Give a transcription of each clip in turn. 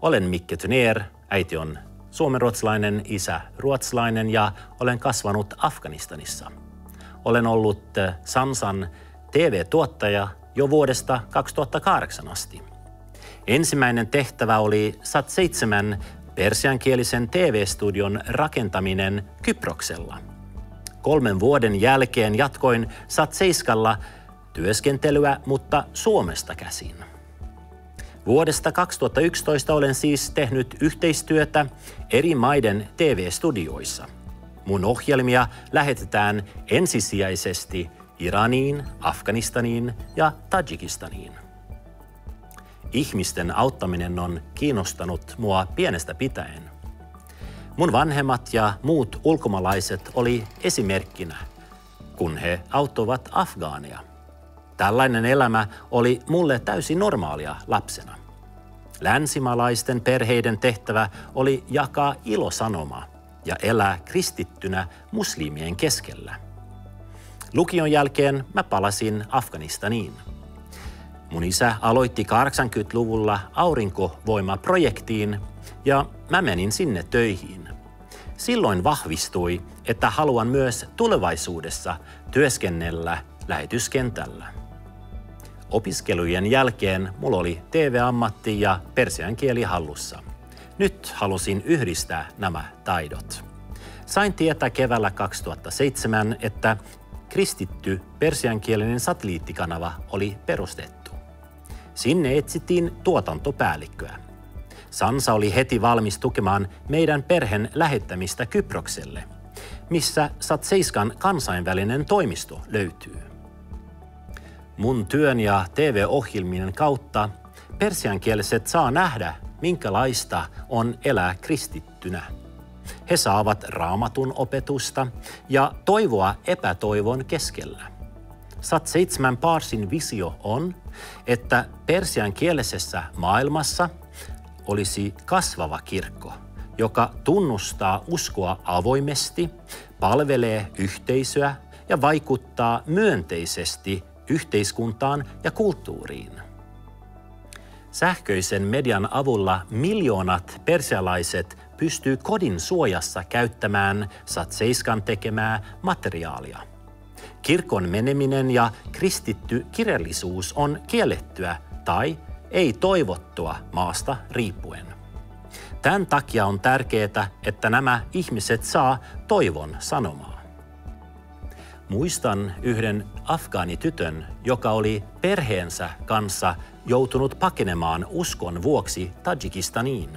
Olen Mikke Tynér, äiti on suomenruotsalainen, isä ruotsalainen ja olen kasvanut Afganistanissa. Olen ollut Sansan TV-tuottaja jo vuodesta 2008 asti. Ensimmäinen tehtävä oli Sat7 persiankielisen TV-studion rakentaminen Kyproksella. 3 vuoden jälkeen jatkoin Sat7:lla työskentelyä, mutta Suomesta käsin. Vuodesta 2011 olen siis tehnyt yhteistyötä eri maiden TV-studioissa. Mun ohjelmia lähetetään ensisijaisesti Iraniin, Afganistaniin ja Tadžikistaniin. Ihmisten auttaminen on kiinnostanut mua pienestä pitäen. Mun vanhemmat ja muut ulkomaalaiset oli esimerkkinä, kun he auttoivat afgaaneja. Tällainen elämä oli mulle täysin normaalia lapsena. Länsimaalaisten perheiden tehtävä oli jakaa ilosanoma ja elää kristittynä muslimien keskellä. Lukion jälkeen mä palasin Afganistaniin. Mun isä aloitti 80-luvulla aurinkovoimaprojektiin ja mä menin sinne töihin. Silloin vahvistui, että haluan myös tulevaisuudessa työskennellä lähetyskentällä. Opiskelujen jälkeen mulla oli TV-ammatti ja persian kieli hallussa. Nyt halusin yhdistää nämä taidot. Sain tietää keväällä 2007, että kristitty persiankielinen satelliittikanava oli perustettu. Sinne etsittiin tuotantopäällikköä. Sansa oli heti valmis tukemaan meidän perheen lähettämistä Kyprokselle, missä Sat7:n kansainvälinen toimisto löytyy. Mun työn ja TV-ohjelmien kautta persiankieliset saa nähdä, minkälaista on elää kristittynä. He saavat raamatun opetusta ja toivoa epätoivon keskellä. Sat7 Parsin visio on, että persiankielisessä maailmassa olisi kasvava kirkko, joka tunnustaa uskoa avoimesti, palvelee yhteisöä ja vaikuttaa myönteisesti yhteiskuntaan ja kulttuuriin. Sähköisen median avulla miljoonat persialaiset pystyy kodin suojassa käyttämään Sat7:n tekemää materiaalia. Kirkon meneminen ja kristitty kirjallisuus on kiellettyä tai ei toivottua maasta riippuen. Tämän takia on tärkeää, että nämä ihmiset saa toivon sanomaa. Muistan yhden afgaanitytön, joka oli perheensä kanssa joutunut pakenemaan uskon vuoksi Tadžikistaniin.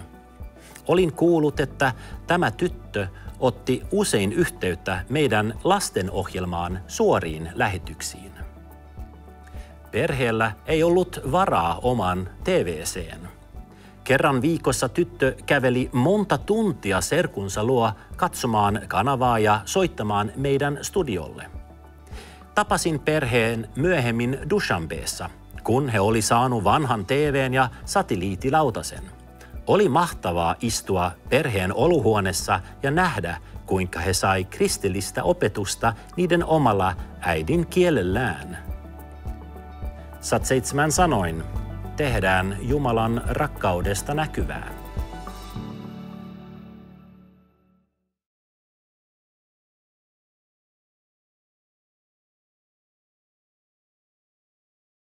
Olin kuullut, että tämä tyttö otti usein yhteyttä meidän lastenohjelmaan suoriin lähetyksiin. Perheellä ei ollut varaa oman TV:seen. Kerran viikossa tyttö käveli monta tuntia serkunsa luo katsomaan kanavaa ja soittamaan meidän studiolle. Tapasin perheen myöhemmin Dushanbeessa, kun he oli saanut vanhan TV:n ja satelliittilautasen. Oli mahtavaa istua perheen olohuoneessa ja nähdä, kuinka he sai kristillistä opetusta niiden omalla äidinkielellään. Sat7 sanoin, tehdään Jumalan rakkaudesta näkyvää.